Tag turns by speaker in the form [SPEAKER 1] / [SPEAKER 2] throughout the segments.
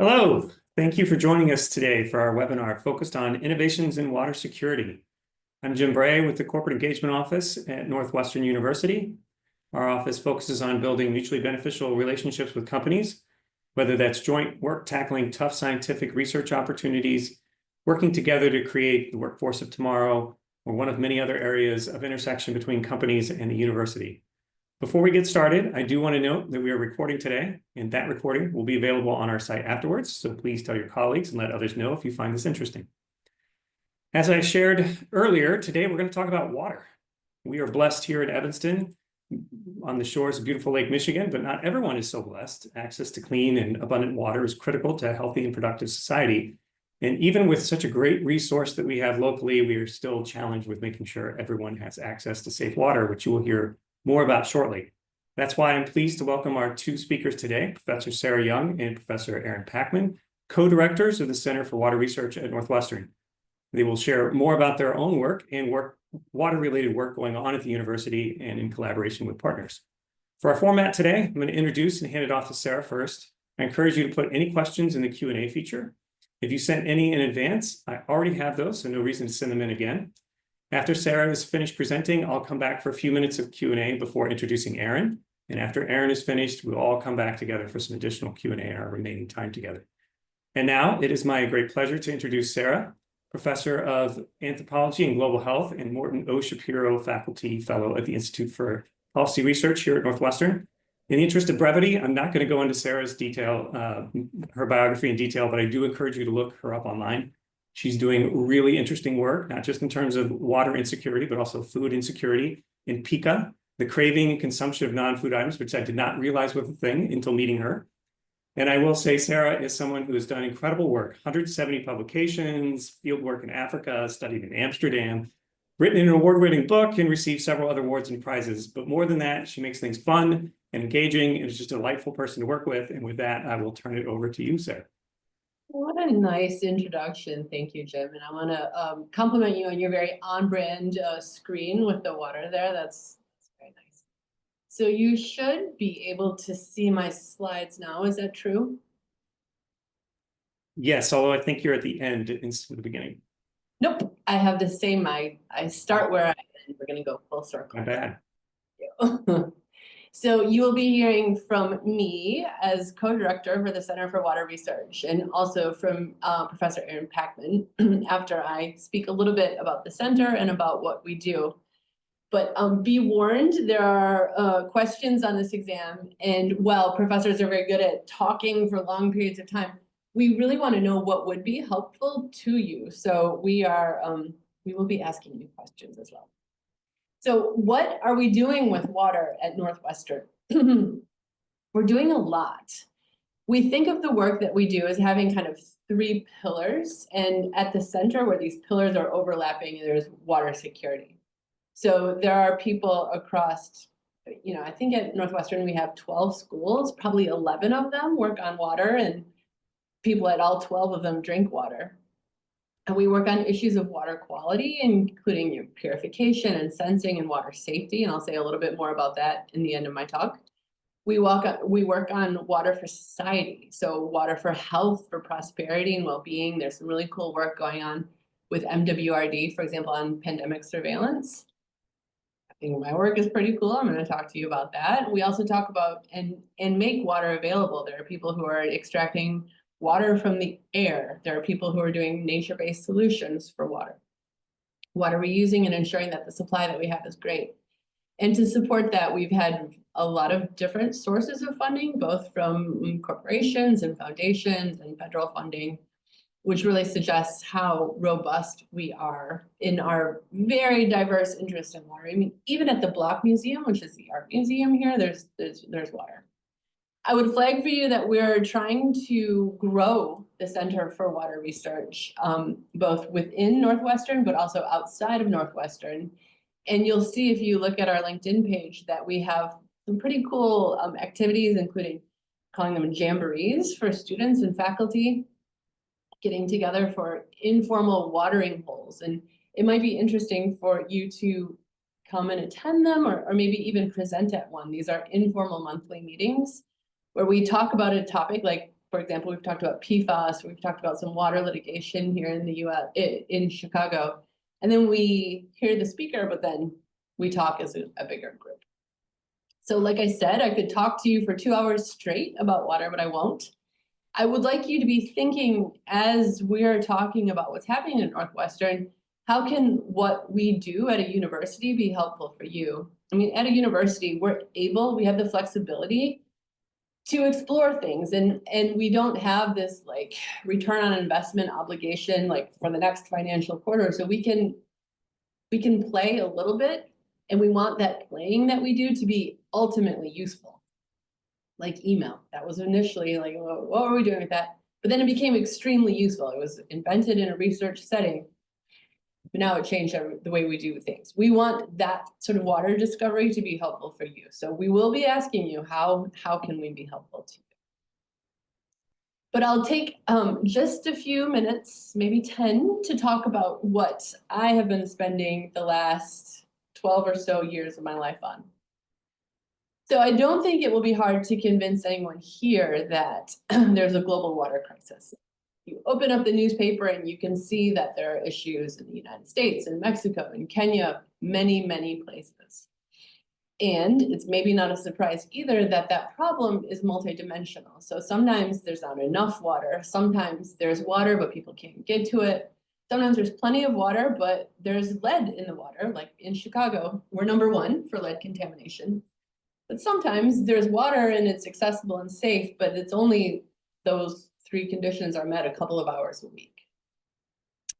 [SPEAKER 1] Hello, thank you for joining us today for our webinar focused on innovations in water security. I'm Jim Bray with the Corporate Engagement Office at Northwestern University. Our office focuses on building mutually beneficial relationships with companies, whether that's joint work tackling tough scientific research opportunities, working together to create the workforce of tomorrow, or one of many other areas of intersection between companies and the university. Before we get started, I do want to note that we are recording today, and that recording will be available on our site afterwards, so please tell your colleagues and let others know if you find this interesting. As I shared earlier, today we're going to talk about water. We are blessed here in Evanston on the shores of beautiful Lake Michigan, but not everyone is so blessed. Access to clean and abundant water is critical to a healthy and productive society. And even with such a great resource that we have locally, we are still challenged with making sure everyone has access to safe water, which you will hear more about shortly. That's why I'm pleased to welcome our two speakers today, Professor Sera Young and Professor Aaron Packman, co-directors of the Center for Water Research at Northwestern. They will share more about their own work and water-related work going on at the university and in collaboration with partners. For our format today, I'm going to introduce and hand it off to Sera first. I encourage you to put any questions in the Q&A feature. If you sent any in advance, I already have those, so no reason to send them in again. After Sera is finished presenting, I'll come back for a few minutes of Q&A before introducing Aaron. And after Aaron is finished, we'll all come back together for some additional Q&A in our remaining time together. And now it is my great pleasure to introduce Sera, Professor of Anthropology and Global Health and Morton O. Shapiro Faculty Fellow at the Institute for Policy Research here at Northwestern. In the interest of brevity, I'm not going to go into Sera's her biography in detail, but I do encourage you to look her up online. She's doing really interesting work, not just in terms of water insecurity, but also food insecurity in PICA, the craving and consumption of non-food items, which I did not realize was a thing until meeting her. And I will say Sera is someone who has done incredible work, 170 publications, field work in Africa, studied in Amsterdam, written an award-winning book, and received several other awards and prizes. But more than that, she makes things fun and engaging, and is just a delightful person to work with. And with that, I will turn it over to you, Sera.
[SPEAKER 2] What a nice introduction. Thank you, Jim. And I want to compliment you on your very on-brand screen with the water there. That's very nice. So you should be able to see my slides now. Is that true?
[SPEAKER 1] Yes, although I think you're at the end instead of the beginning.
[SPEAKER 2] Nope. I have the same. I start where I end. We're going to go full circle.
[SPEAKER 1] My bad.
[SPEAKER 2] So you will be hearing from me as co-director for the Center for Water Research, and also from Professor Aaron Packman after I speak a little bit about the center and about what we do. But be warned, there are questions on this exam, and while professors are very good at talking for long periods of time, we really want to know what would be helpful to you. So we will be asking you questions as well. So what are we doing with water at Northwestern? We're doing a lot. We think of the work that we do as having kind of three pillars, and at the center where these pillars are overlapping, there's water security. So there are people across, I think at Northwestern we have 12 schools, probably 11 of them work on water, and people at all 12 of them drink water. And we work on issues of water quality, including purification and sensing and water safety. And I'll say a little bit more about that in the end of my talk. We work on water for society. So water for health, for prosperity and well-being. There's some really cool work going on with MWRD, for example, on pandemic surveillance. I think my work is pretty cool. I'm going to talk to you about that. We also talk about and make water available. There are people who are extracting water from the air. There are people who are doing nature-based solutions for water. Water reusing and ensuring that the supply that we have is great. And to support that, we've had a lot of different sources of funding, both from corporations and foundations and federal funding, which really suggests how robust we are in our very diverse interest in water. I mean, even at the Block Museum, which is the art museum here, there's water. I would flag for you that we're trying to grow the Center for Water Research, both within Northwestern, but also outside of Northwestern. And you'll see if you look at our LinkedIn page that we have some pretty cool activities, including calling them jamborees for students and faculty, getting together for informal watering holes. And it might be interesting for you to come and attend them, or maybe even present at one. These are informal monthly meetings where we talk about a topic like for example, we've talked about PFAS, we've talked about some water litigation here in the US, in Chicago. And then we hear the speaker, but then we talk as a bigger group. So like I said, I could talk to you for 2 hours straight about water, but I won't. I would like you to be thinking as we're talking about what's happening at Northwestern, how can what we do at a university be helpful for you? I mean, at a university, we have the flexibility to explore things, and we don't have this like return on investment obligation like for the next financial quarter. So we can play a little bit, and we want that playing that we do to be ultimately useful. Like email, that was initially like, well, what were we doing with that? But then it became extremely useful. It was invented in a research setting, but now it changed the way we do things. We want that sort of water discovery to be helpful for you. So we will be asking you, how can we be helpful to you? But I'll take just a few minutes, maybe 10, to talk about what I have been spending the last 12 or so years of my life on. So I don't think it will be hard to convince anyone here that there's a global water crisis. You open up the newspaper and you can see that there are issues in the United States and Mexico and Kenya, many, many places. And it's maybe not a surprise either that that problem is multidimensional. So sometimes there's not enough water. Sometimes there's water, but people can't get to it. Sometimes there's plenty of water, but there's lead in the water. Like in Chicago, we're #1 for lead contamination. But sometimes there's water and it's accessible and safe, but it's only those 3 conditions are met a couple of hours a week.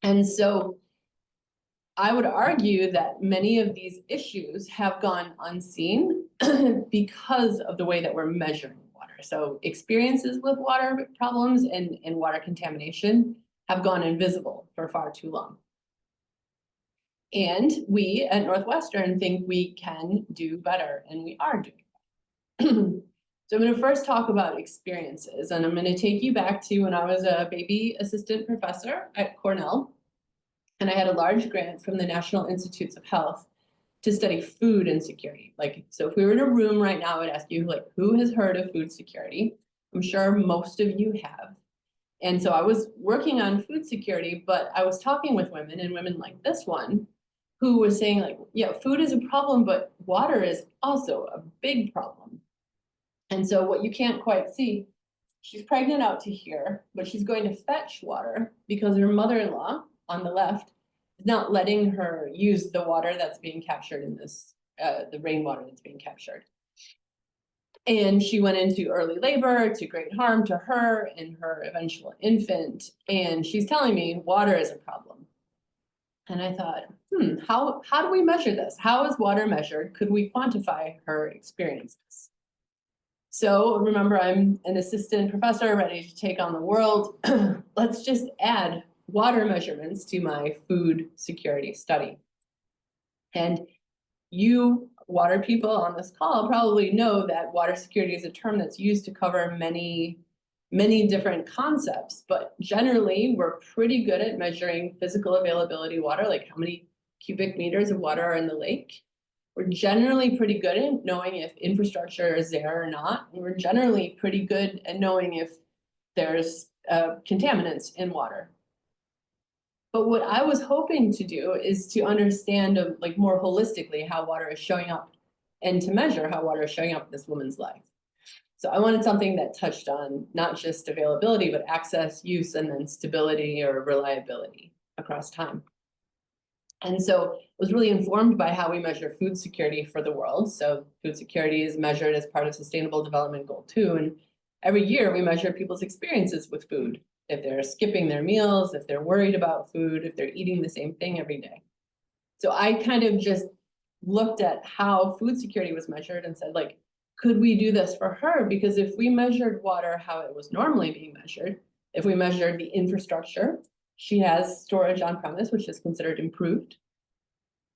[SPEAKER 2] And so I would argue that many of these issues have gone unseen because of the way that we're measuring water. So experiences with water problems and water contamination have gone invisible for far too long. And we at Northwestern think we can do better, and we are doing better. So I'm going to first talk about experiences, and I'm going to take you back to when I was a baby assistant professor at Cornell, and I had a large grant from the National Institutes of Health to study food insecurity. Like, so if we were in a room right now, I would ask you, like, who has heard of food security? I'm sure most of you have. And so I was working on food security, but I was talking with women, and women like this one, who was saying like, yeah, food is a problem, but water is also a big problem. And so what you can't quite see, she's pregnant out to here, but she's going to fetch water because her mother-in-law on the left is not letting her use the water that's being captured in this, the rainwater that's being captured. And she went into early labor to great harm to her and her eventual infant. And she's telling me water is a problem. And I thought, how do we measure this? How is water measured? Could we quantify her experiences? So remember, I'm an assistant professor ready to take on the world. Let's just add water measurements to my food security study. And you water people on this call probably know that water security is a term that's used to cover many different concepts, but generally we're pretty good at measuring physical availability of water, like how many cubic meters of water are in the lake. We're generally pretty good at knowing if infrastructure is there or not. And we're generally pretty good at knowing if there's contaminants in water. But what I was hoping to do is to understand like more holistically how water is showing up and to measure how water is showing up in this woman's life. So I wanted something that touched on not just availability, but access, use, and then stability or reliability across time. And so I was really informed by how we measure food security for the world. So food security is measured as part of Sustainable Development Goal 2. And every year we measure people's experiences with food. If they're skipping their meals, if they're worried about food, if they're eating the same thing every day. So I kind of just looked at how food security was measured and said, like, could we do this for her? Because if we measured water how it was normally being measured, if we measured the infrastructure, she has storage on premise, which is considered improved.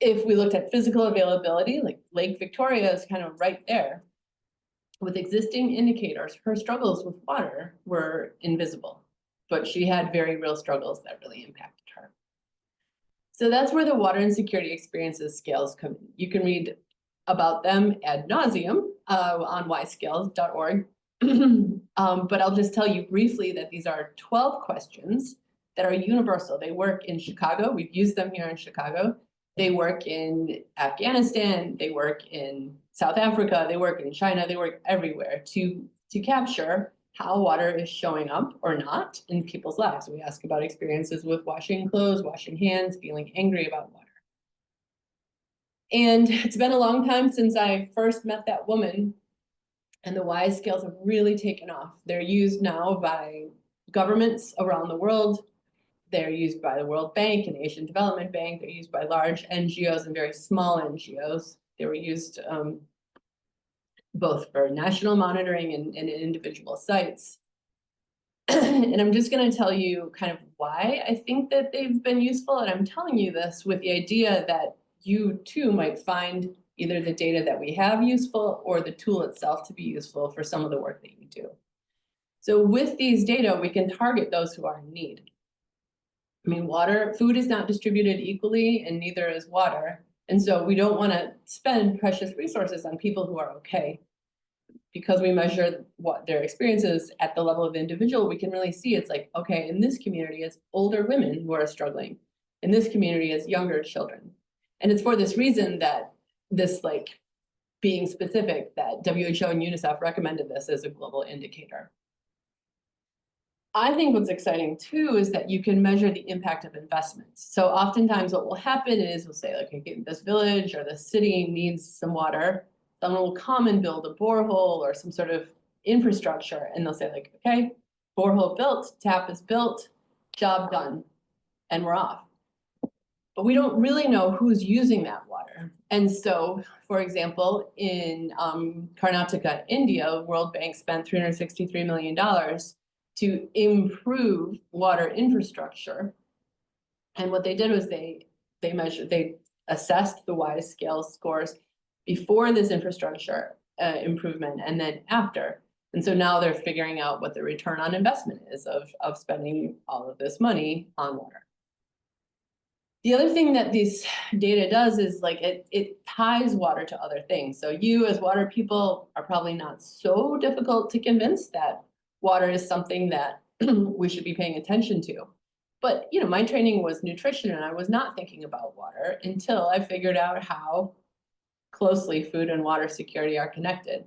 [SPEAKER 2] If we looked at physical availability, like Lake Victoria is kind of right there. With existing indicators, her struggles with water were invisible, but she had very real struggles that really impacted her. So that's where the Water Insecurity Experiences Scales come in. You can read about them ad nauseum on yscales.org. But I'll just tell you briefly that these are 12 questions that are universal. They work in Chicago. We've used them here in Chicago. They work in Afghanistan. They work in South Africa. They work in China. They work everywhere to capture how water is showing up or not in people's lives. We ask about experiences with washing clothes, washing hands, feeling angry about water. And it's been a long time since I first met that woman, and the WISE scales have really taken off. They're used now by governments around the world. They're used by the World Bank and Asian Development Bank. They're used by large NGOs and very small NGOs. They were used both for national monitoring and individual sites. And I'm just going to tell you kind of why I think that they've been useful. And I'm telling you this with the idea that you too might find either the data that we have useful or the tool itself to be useful for some of the work that you do. So with these data, we can target those who are in need. I mean, food is not distributed equally, and neither is water. And so we don't want to spend precious resources on people who are okay. Because we measure what their experience is at the level of the individual, we can really see it's like, okay, in this community, it's older women who are struggling. In this community, it's younger children. And it's for this reason that this, like, being specific, that WHO and UNICEF recommended this as a global indicator. I think what's exciting too is that you can measure the impact of investments. So oftentimes what will happen is we'll say, like, okay, this village or this city needs some water. Someone will come and build a borehole or some sort of infrastructure, and they'll say, like, okay, borehole built, tap is built, job done, and we're off. But we don't really know who's using that water. And so, for example, in Karnataka, India, World Bank spent $363 million to improve water infrastructure. And what they did was they assessed the WISE scale scores before this infrastructure improvement and then after. And so now they're figuring out what the return on investment is of spending all of this money on water. The other thing that this data does is, like, it ties water to other things. So you as water people are probably not so difficult to convince that water is something that we should be paying attention to. But, you know, my training was nutrition, and I was not thinking about water until I figured out how closely food and water security are connected.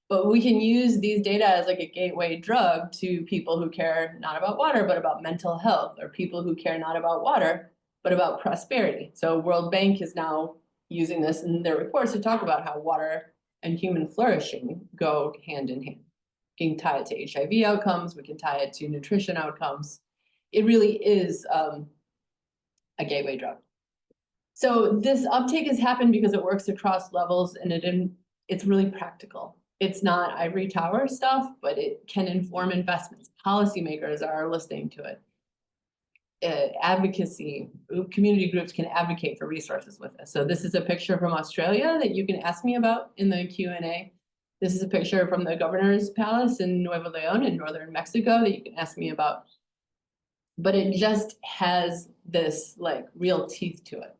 [SPEAKER 2] But we can use these data as like a gateway drug to people who care not about water, but about mental health, or people who care not about water, but about prosperity. So World Bank is now using this in their reports to talk about how water and human flourishing go hand in hand. We can tie it to HIV outcomes, we can tie it to nutrition outcomes. It really is a gateway drug. So this uptake has happened because it works across levels, and it's really practical. It's not ivory tower stuff, but it can inform investments. Policymakers are listening to it. Advocacy, community groups can advocate for resources with this. So this is a picture from Australia that you can ask me about in the Q&A. This is a picture from the governor's palace in Nuevo León in northern Mexico that you can ask me about. But it just has this, like, real teeth to it.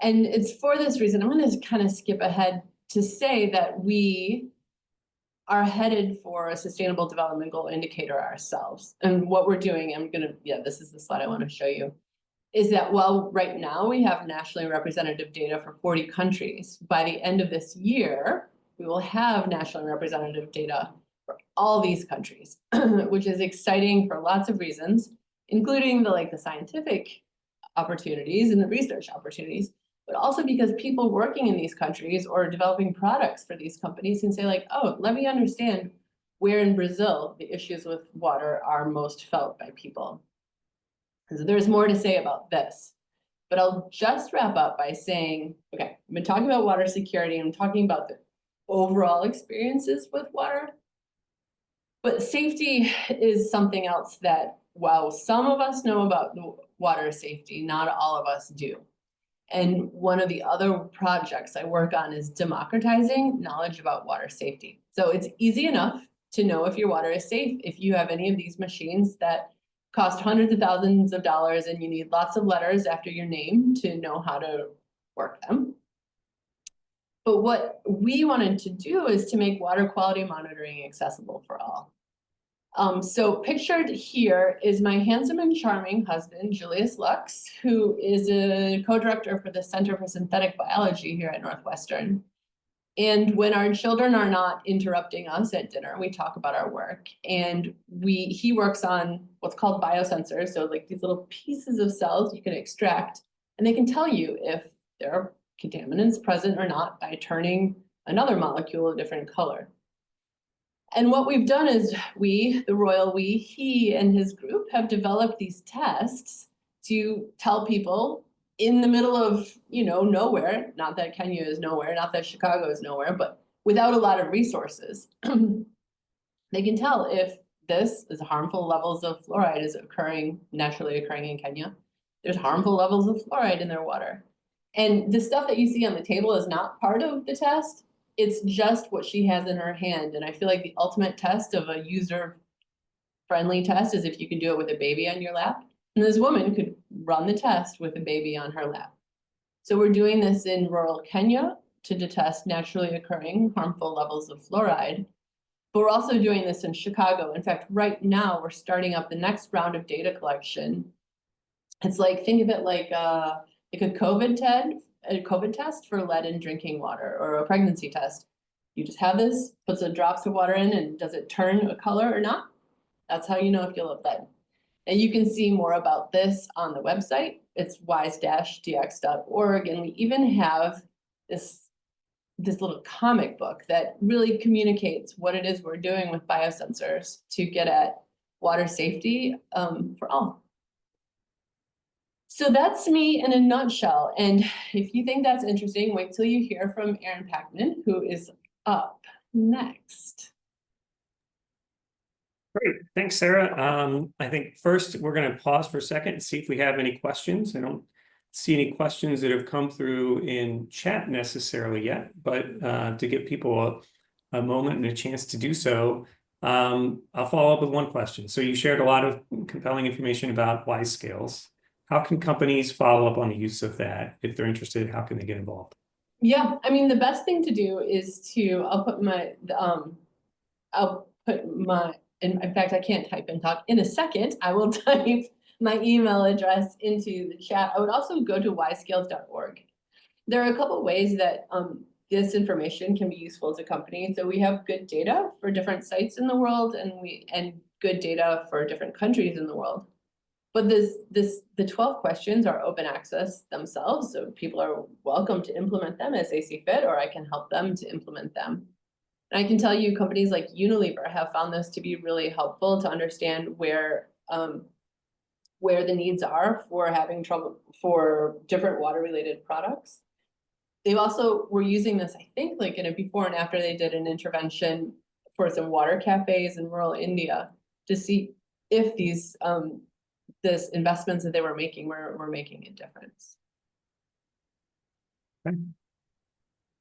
[SPEAKER 2] And it's for this reason, I'm going to kind of skip ahead to say that we are headed for a sustainable development goal indicator ourselves. And what we're doing, this is the slide I want to show you, is that while right now we have nationally representative data for 40 countries, by the end of this year, we will have nationally representative data for all these countries, which is exciting for lots of reasons, including the scientific opportunities and the research opportunities, but also because people working in these countries or developing products for these companies can say, like, oh, let me understand where in Brazil the issues with water are most felt by people. And so there's more to say about this, but I'll just wrap up by saying, okay, I've been talking about water security, and I'm talking about the overall experiences with water, but safety is something else that, while some of us know about the water safety, not all of us do. And one of the other projects I work on is democratizing knowledge about water safety. So it's easy enough to know if your water is safe if you have any of these machines that cost hundreds of thousands of dollars, and you need lots of letters after your name to know how to work them. But what we wanted to do is to make water quality monitoring accessible for all. So pictured here is my handsome and charming husband, Julius Lux, who is a co-director for the Center for Synthetic Biology here at Northwestern. And when our children are not interrupting us at dinner, we talk about our work. And he works on what's called biosensors, so like these little pieces of cells you can extract, and they can tell you if there are contaminants present or not by turning another molecule a different color. And what we've done is he and his group have developed these tests to tell people in the middle of, nowhere, not that Kenya is nowhere, not that Chicago is nowhere, but without a lot of resources, they can tell if this is harmful levels of fluoride is naturally occurring in Kenya. There's harmful levels of fluoride in their water. And the stuff that you see on the table is not part of the test. It's just what she has in her hand. And I feel like the ultimate test of a user-friendly test is if you can do it with a baby on your lap. And this woman could run the test with a baby on her lap. So we're doing this in rural Kenya to detect naturally occurring harmful levels of fluoride. But we're also doing this in Chicago. In fact, right now we're starting up the next round of data collection. It's like, think of it like a COVID test for lead in drinking water, or a pregnancy test. You just have this, puts some drops of water in, and does it turn a color or not? That's how you know if you'll have lead. And you can see more about this on the website. It's wise-dx.org. And we even have this little comic book that really communicates what it is we're doing with biosensors to get at water safety for all. So that's me in a nutshell. And if you think that's interesting, wait till you hear from Aaron Packman, who is up next.
[SPEAKER 1] Great, thanks, Sarah. I think first we're going to pause for a second and see if we have any questions. I don't see any questions that have come through in chat necessarily yet, but to give people a moment and a chance to do so, I'll follow up with one question. So you shared a lot of compelling information about WISE scales. How can companies follow up on the use of that? If they're interested, how can they get involved?
[SPEAKER 2] Yeah, I mean, the best thing to do is I'll put my, in fact, I can't type and talk. In a second, I will type my email address into the chat. I would also go to wisescales.org. There are a couple ways that this information can be useful to companies. So we have good data for different sites in the world, and good data for different countries in the world. But the 12 questions are open access themselves, so people are welcome to implement them as they see fit, or I can help them to implement them. And I can tell you companies like Unilever have found this to be really helpful to understand where the needs are for having trouble for different water-related products. They also were using this, I think, like in a before and after they did an intervention for some water cafes in rural India to see if these this investments that they were making were making a difference.
[SPEAKER 1] Okay.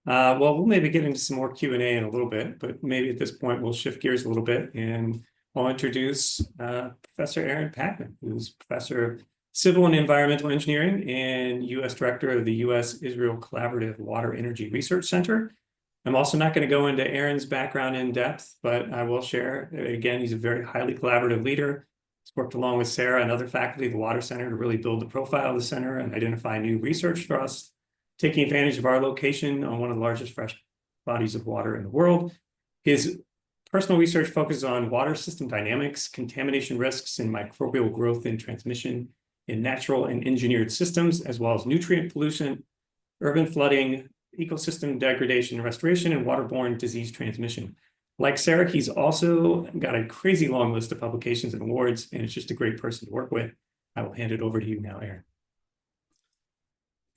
[SPEAKER 1] Well, we'll maybe get into some more Q&A in a little bit, but maybe at this point we'll shift gears a little bit, and I'll introduce Professor Aaron Packman, who's Professor of Civil and Environmental Engineering and U.S. Director of the U.S.-Israel Collaborative Water Energy Research Center. I'm also not going to go into Aaron's background in depth, but I will share, again, he's a very highly collaborative leader. He's worked along with Sera and other faculty of the Water Center to really build the profile of the center and identify new research for us, taking advantage of our location on one of the largest fresh bodies of water in the world. His personal research focuses on water system dynamics, contamination risks, and microbial growth and transmission in natural and engineered systems, as well as nutrient pollution, urban flooding, ecosystem degradation and restoration, and waterborne disease transmission. Like Sera, he's also got a crazy long list of publications and awards, and it's just a great person to work with. I will hand it over to you now, Aaron.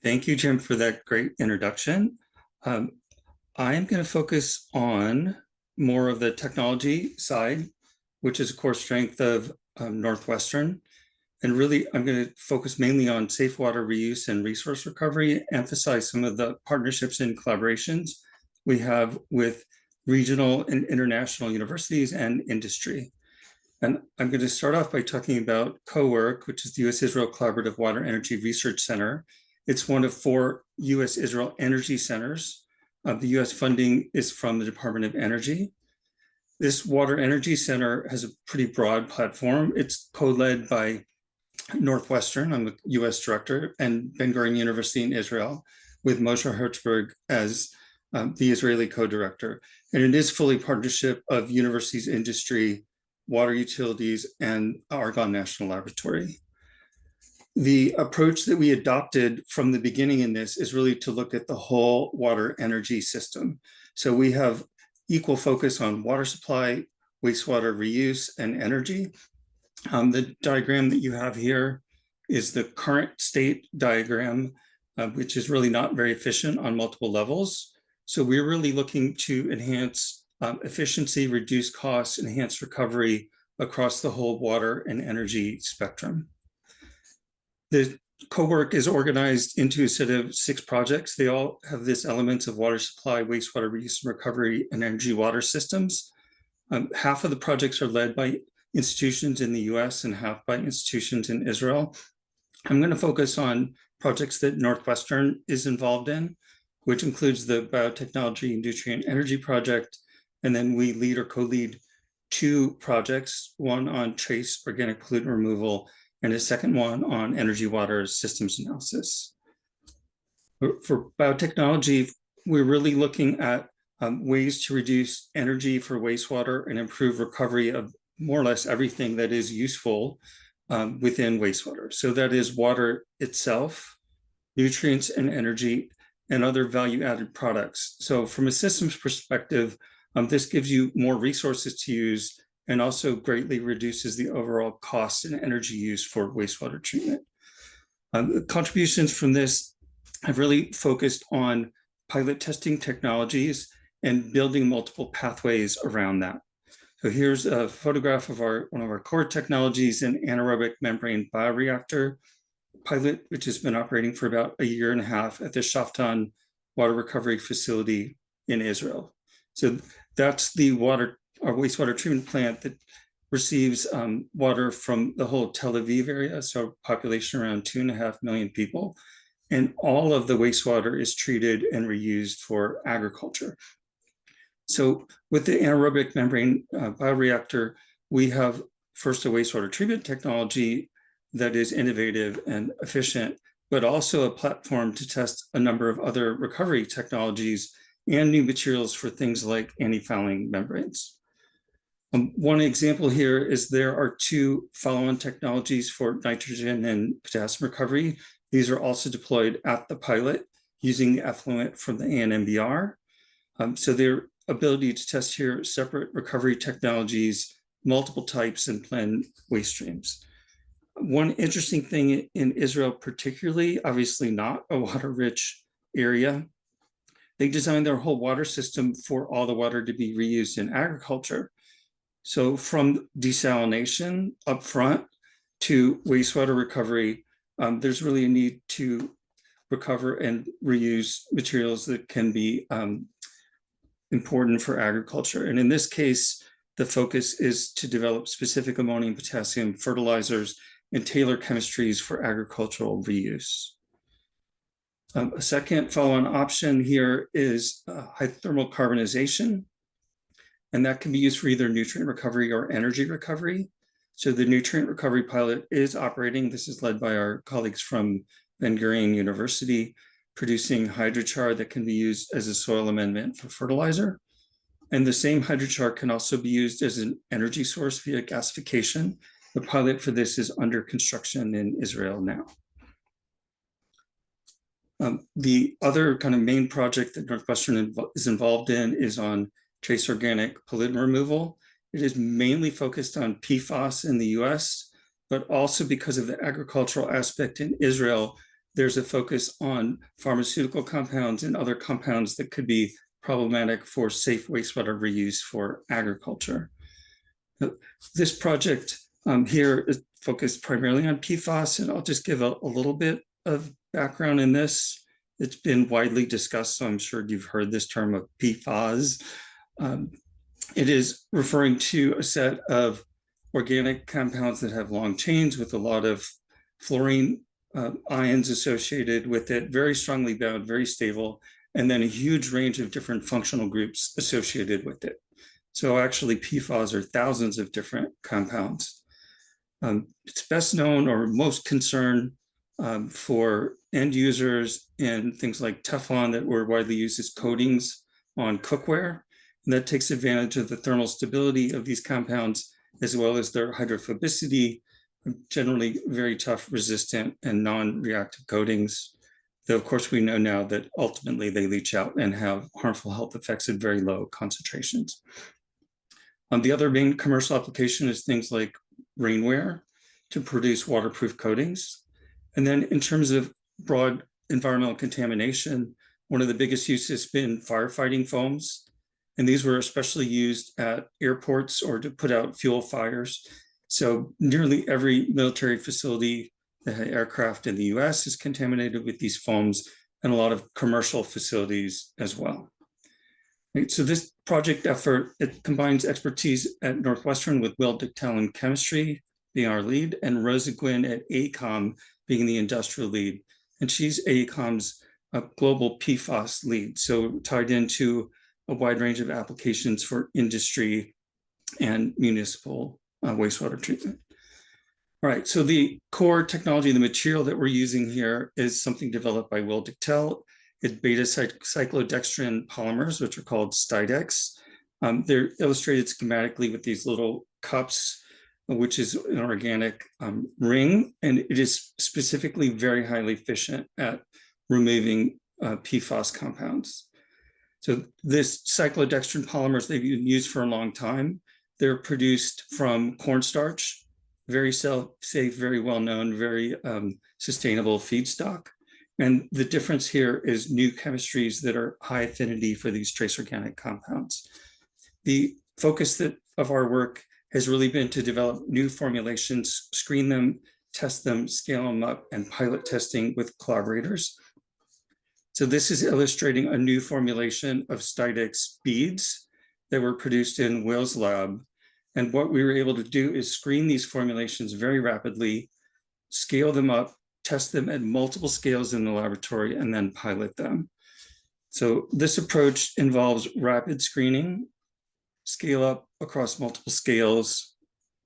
[SPEAKER 3] Thank you, Jim, for that great introduction. I am going to focus on more of the technology side, which is a core strength of Northwestern. And really, I'm going to focus mainly on safe water reuse and resource recovery, emphasize some of the partnerships and collaborations we have with regional and international universities and industry. And I'm going to start off by talking about CoWERC, which is the U.S.-Israel Collaborative Water Energy Research Center. It's one of 4 U.S.-Israel energy centers The US funding is from the Department of Energy. This Water Energy Center has a pretty broad platform. It's co-led by Northwestern, I'm the US director, and Ben Gurion University in Israel, with Moshe Hertzberg as the Israeli co-director. And it is fully partnership of universities, industry, water utilities, and Argonne National Laboratory. The approach that we adopted from the beginning in this is really to look at the whole water energy system. So we have equal focus on water supply, wastewater reuse, and energy. The diagram that you have here is the current state diagram, which is really not very efficient on multiple levels. So we're really looking to enhance efficiency, reduce costs, enhance recovery across the whole water and energy spectrum. The CoWERC is organized into a set of 6 projects. They all have this elements of water supply, wastewater reuse and recovery, and energy water systems. Half of the projects are led by institutions in the US and half by institutions in Israel. I'm going to focus on projects that Northwestern is involved in, which includes the Biotechnology and Nutrient Energy Project. And then we lead or co-lead 2 projects, one on trace organic pollutant removal and a second one on energy water systems analysis. For biotechnology, we're really looking at ways to reduce energy for wastewater and improve recovery of more or less everything that is useful within wastewater. So that is water itself, nutrients and energy, and other value-added products. So from a systems perspective, this gives you more resources to use and also greatly reduces the overall cost and energy use for wastewater treatment. The contributions from this have really focused on pilot testing technologies and building multiple pathways around that. So here's a photograph of one of our core technologies, an anaerobic membrane bioreactor pilot, which has been operating for about 1.5 years at the Shaftan water recovery facility in Israel. So that's the wastewater treatment plant that receives water from the whole Tel Aviv area, so population around 2.5 million people. And all of the wastewater is treated and reused for agriculture. So with the anaerobic membrane bioreactor, we have first a wastewater treatment technology that is innovative and efficient, but also a platform to test a number of other recovery technologies and new materials for things like anti-fouling membranes. One example here is there are 2 follow-on technologies for nitrogen and potassium recovery. These are also deployed at the pilot using the effluent from the ANMBR. So their ability to test here separate recovery technologies, multiple types, and plan waste streams. One interesting thing in Israel particularly, obviously not a water-rich area, they designed their whole water system for all the water to be reused in agriculture. So from desalination up front to wastewater recovery, there's really a need to recover and reuse materials that can be important for agriculture. And in this case, the focus is to develop specific ammonium potassium fertilizers and tailor chemistries for agricultural reuse. A second follow-on option here is high thermal carbonization, and that can be used for either nutrient recovery or energy recovery. So the nutrient recovery pilot is operating. This is led by our colleagues from Ben Gurion University, producing hydrochar that can be used as a soil amendment for fertilizer. And the same hydrochar can also be used as an energy source via gasification. The pilot for this is under construction in Israel now. The other kind of main project that Northwestern is involved in is on trace organic pollutant removal. It is mainly focused on PFAS in the US, but also because of the agricultural aspect in Israel, there's a focus on pharmaceutical compounds and other compounds that could be problematic for safe wastewater reuse for agriculture. This project here is focused primarily on PFAS, and I'll just give a little bit of background in this. It's been widely discussed, so I'm sure you've heard this term of PFAS. It is referring to a set of organic compounds that have long chains with a lot of fluorine ions associated with it, very strongly bound, very stable, and then a huge range of different functional groups associated with it. So actually PFAS are thousands of different compounds. It's best known or most concern for end users in things like Teflon that were widely used as coatings on cookware. And that takes advantage of the thermal stability of these compounds, as well as their hydrophobicity, generally very tough, resistant, and non-reactive coatings. Though, of course, we know now that ultimately they leach out and have harmful health effects at very low concentrations. The other main commercial application is things like rainwear to produce waterproof coatings. And then in terms of broad environmental contamination, one of the biggest uses has been firefighting foams. And these were especially used at airports or to put out fuel fires. So nearly every military facility that had aircraft in the US is contaminated with these foams, and a lot of commercial facilities as well. Right, so this project effort, it combines expertise at Northwestern with Will Dichtel in chemistry being our lead, and Rosa Gwynn at AECOM being the industrial lead. And she's AECOM's global PFAS lead, so tied into a wide range of applications for industry and municipal wastewater treatment. All right, so the core technology, the material that we're using here is something developed by Will Dichtel. It's beta-cyclodextrin polymers, which are called Stydex. They're illustrated schematically with these little cups, which is an organic ring, and it is specifically very highly efficient at removing PFAS compounds. So this cyclodextrin polymers, they've been used for a long time. They're produced from cornstarch, very safe, very well-known, very sustainable feedstock. And the difference here is new chemistries that are high affinity for these trace organic compounds. The focus of our work has really been to develop new formulations, screen them, test them, scale them up, and pilot testing with collaborators. So this is illustrating a new formulation of Stydex beads that were produced in Will's lab. And what we were able to do is screen these formulations very rapidly, scale them up, test them at multiple scales in the laboratory, and then pilot them. So this approach involves rapid screening, scale up across multiple scales,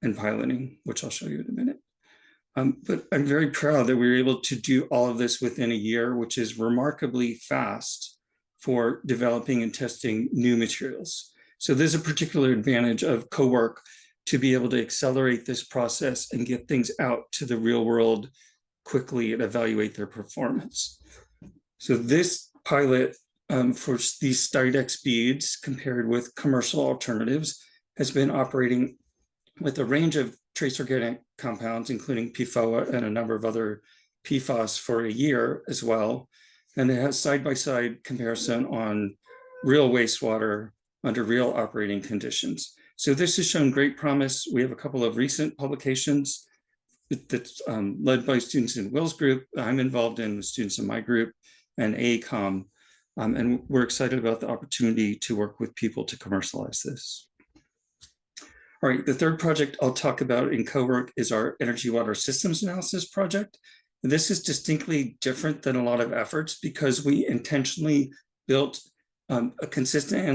[SPEAKER 3] and piloting, which I'll show you in a minute. But I'm very proud that we were able to do all of this within a year, which is remarkably fast for developing and testing new materials. So there's a particular advantage of CoWERC to be able to accelerate this process and get things out to the real world quickly and evaluate their performance. So this pilot for these Stydex beads compared with commercial alternatives has been operating with a range of trace organic compounds, including PFOA and a number of other PFAS for a year as well. And it has side-by-side comparison on real wastewater under real operating conditions. So this has shown great promise. We have a couple of recent publications that's led by students in Will's group. I'm involved in with students in my group and AECOM. And we're excited about the opportunity to work with people to commercialize this. All right, the third project I'll talk about in CoWERC is our energy water systems analysis project. This is distinctly different than a lot of efforts because we intentionally built a consistent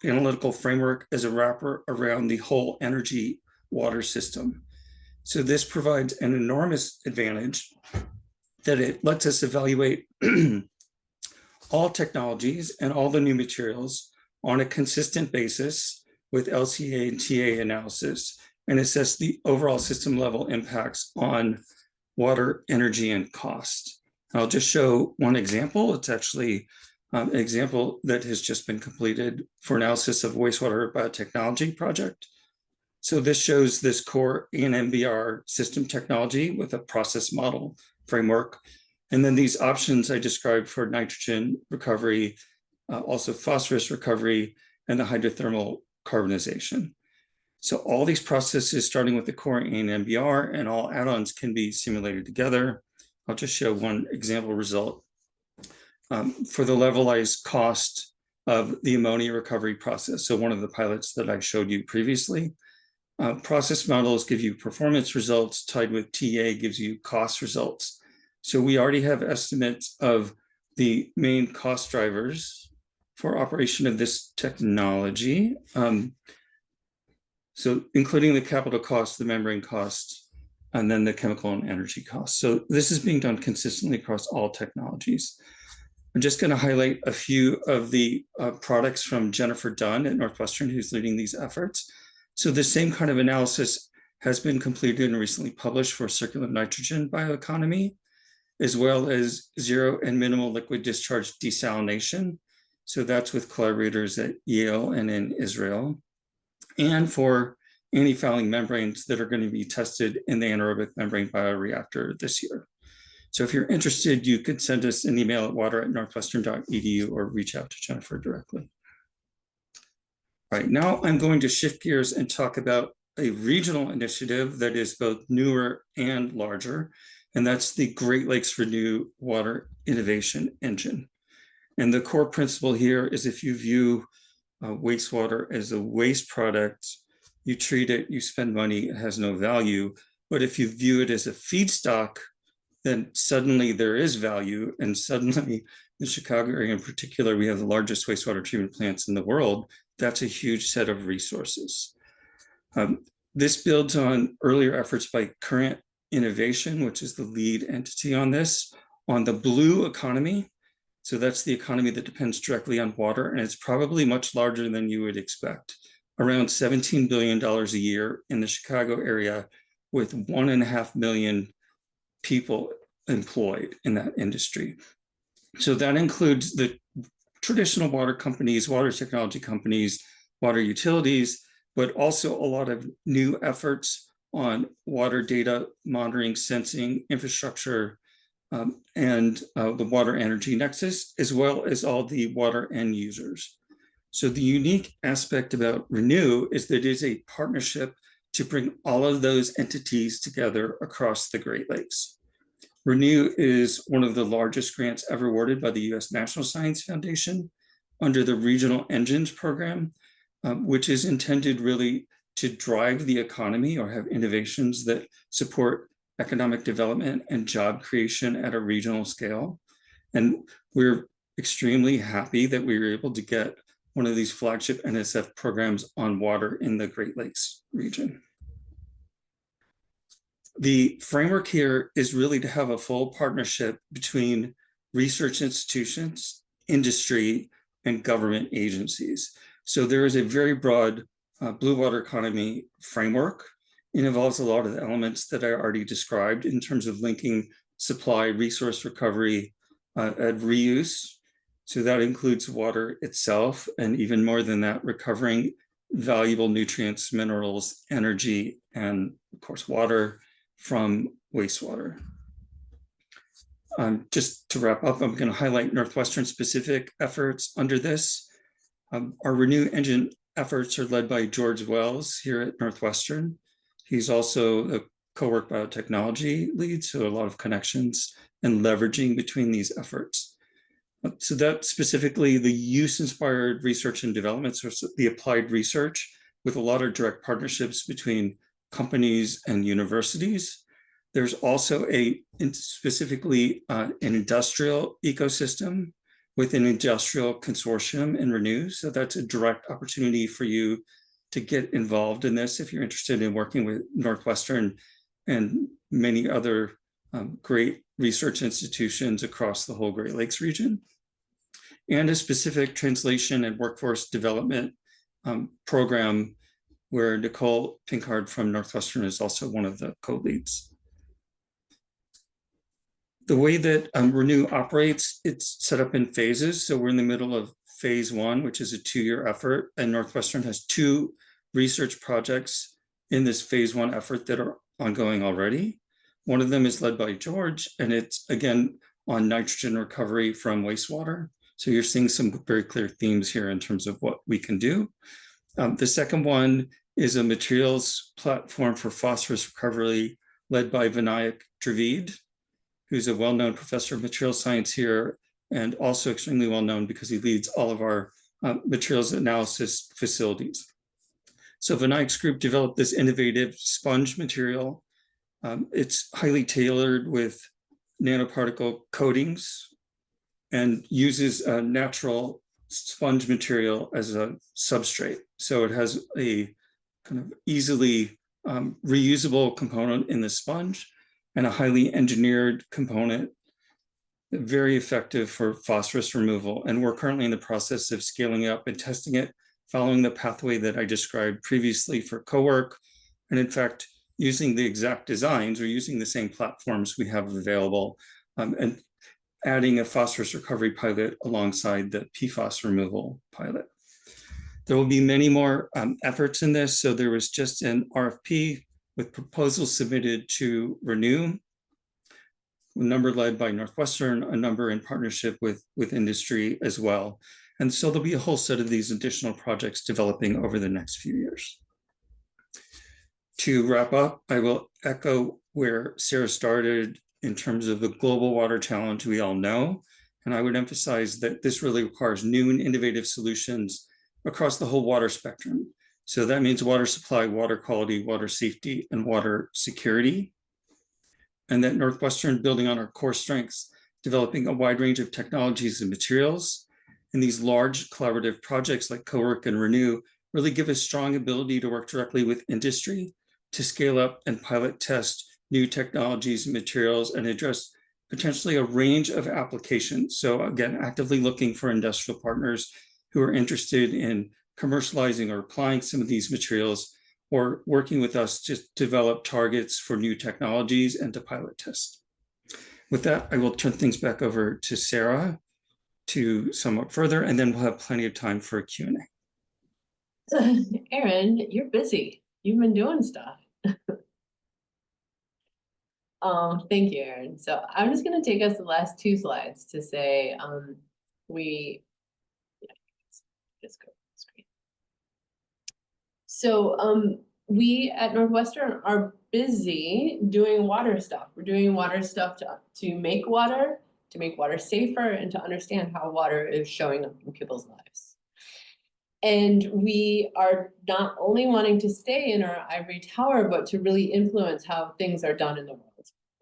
[SPEAKER 3] analytical framework as a wrapper around the whole energy water system. So this provides an enormous advantage that it lets us evaluate all technologies and all the new materials on a consistent basis with LCA and TA analysis and assess the overall system level impacts on water, energy, and cost. I'll just show one example. It's actually an example that has just been completed for analysis of wastewater biotechnology project. So this shows this core ANMBR system technology with a process model framework. And then these options I described for nitrogen recovery, also phosphorus recovery, and the hydrothermal carbonization. So all these processes, starting with the core ANMBR, and all add-ons can be simulated together. I'll just show one example result. For the levelized cost of the ammonia recovery process, so one of the pilots that I showed you previously, process models give you performance results, tied with TA gives you cost results. So we already have estimates of the main cost drivers for operation of this technology. So including the capital cost, the membrane cost, and then the chemical and energy costs. So this is being done consistently across all technologies. I'm just going to highlight a few of the products from Jennifer Dunn at Northwestern, who's leading these efforts. So the same kind of analysis has been completed and recently published for circular nitrogen bioeconomy, as well as zero and minimal liquid discharge desalination. So that's with collaborators at Yale and in Israel. And for anti-fouling membranes that are going to be tested in the anaerobic membrane bioreactor this year. So if you're interested, you could send us an email at water@northwestern.edu or reach out to Jennifer directly. All right, now I'm going to shift gears and talk about a regional initiative that is both newer and larger, and that's the Great Lakes Renew Water Innovation Engine. And the core principle here is if you view wastewater as a waste product, you treat it, you spend money, it has no value. But if you view it as a feedstock, then suddenly there is value. And suddenly, the Chicago area in particular, we have the largest wastewater treatment plants in the world. That's a huge set of resources. This builds on earlier efforts by Current Innovation, which is the lead entity on this, on the blue economy. So that's the economy that depends directly on water, and it's probably much larger than you would expect. Around $17 billion a year in the Chicago area, with 1.5 million people employed in that industry. So that includes the traditional water companies, water technology companies, water utilities, but also a lot of new efforts on water data monitoring, sensing, infrastructure, and the water energy nexus, as well as all the water end users. So the unique aspect about Renew is that it is a partnership to bring all of those entities together across the Great Lakes. Renew is one of the largest grants ever awarded by the U.S. National Science Foundation under the Regional Engines Program, which is intended really to drive the economy or have innovations that support economic development and job creation at a regional scale. And we're extremely happy that we were able to get one of these flagship NSF programs on water in the Great Lakes region. The framework here is really to have a full partnership between research institutions, industry, and government agencies. So there is a very broad blue water economy framework. It involves a lot of the elements that I already described in terms of linking supply, resource recovery, and reuse. So that includes water itself, and even more than that, recovering valuable nutrients, minerals, energy, and of course, water from wastewater. Just to wrap up, I'm going to highlight Northwestern specific efforts under this. Our Renew Engine efforts are led by George Wells here at Northwestern. He's also the CoWERC biotechnology lead, so a lot of connections and leveraging between these efforts. So that specifically the use-inspired research and development, so the applied research with a lot of direct partnerships between companies and universities. There's also specifically an industrial ecosystem with an industrial consortium in Renew. So that's a direct opportunity for you to get involved in this if you're interested in working with Northwestern and many other great research institutions across the whole Great Lakes region. And a specific translation and workforce development program where Nicole Pinkard from Northwestern is also one of the co-leads. The way that Renew operates, it's set up in phases. So we're in the middle of phase 1, which is a 2-year effort, and Northwestern has 2 research projects in this phase 1 effort that are ongoing already. One of them is led by George, and it's again on nitrogen recovery from wastewater. So you're seeing some very clear themes here in terms of what we can do. The second one is a materials platform for phosphorus recovery led by Vinayak Dravid, who's a well-known professor of material science here and also extremely well-known because he leads all of our materials analysis facilities. So Vinayak's group developed this innovative sponge material. It's highly tailored with nanoparticle coatings and uses a natural sponge material as a substrate. So it has a kind of easily reusable component in the sponge and a highly engineered component, very effective for phosphorus removal. And we're currently in the process of scaling up and testing it, following the pathway that I described previously for CoWERC. And in fact, using the exact designs or using the same platforms we have available, and adding a phosphorus recovery pilot alongside the PFAS removal pilot. There will be many more efforts in this. So there was just an RFP with proposals submitted to Renew, a number led by Northwestern, a number in partnership with industry as well. And so there'll be a whole set of these additional projects developing over the next few years. To wrap up, I will echo where Sera started in terms of the global water challenge we all know. And I would emphasize that this really requires new and innovative solutions across the whole water spectrum. So that means water supply, water quality, water safety, and water security. And that Northwestern, building on our core strengths, developing a wide range of technologies and materials. And these large collaborative projects like CoWERC and Renew really give us strong ability to work directly with industry to scale up and pilot test new technologies and materials and address potentially a range of applications. So again, actively looking for industrial partners who are interested in commercializing or applying some of these materials, or working with us to develop targets for new technologies and to pilot test. With that, I will turn things back over to Sera to sum up further, and then we'll have plenty of time for a Q&A.
[SPEAKER 2] Aaron, you're busy. You've been doing stuff. Thank you, Aaron. So I'm just going to take us the last two slides to say just go to the screen. So we at Northwestern are busy doing water stuff. We're doing water stuff to make water safer, and to understand how water is showing up in people's lives. And we are not only wanting to stay in our ivory tower, but to really influence how things are done in the world.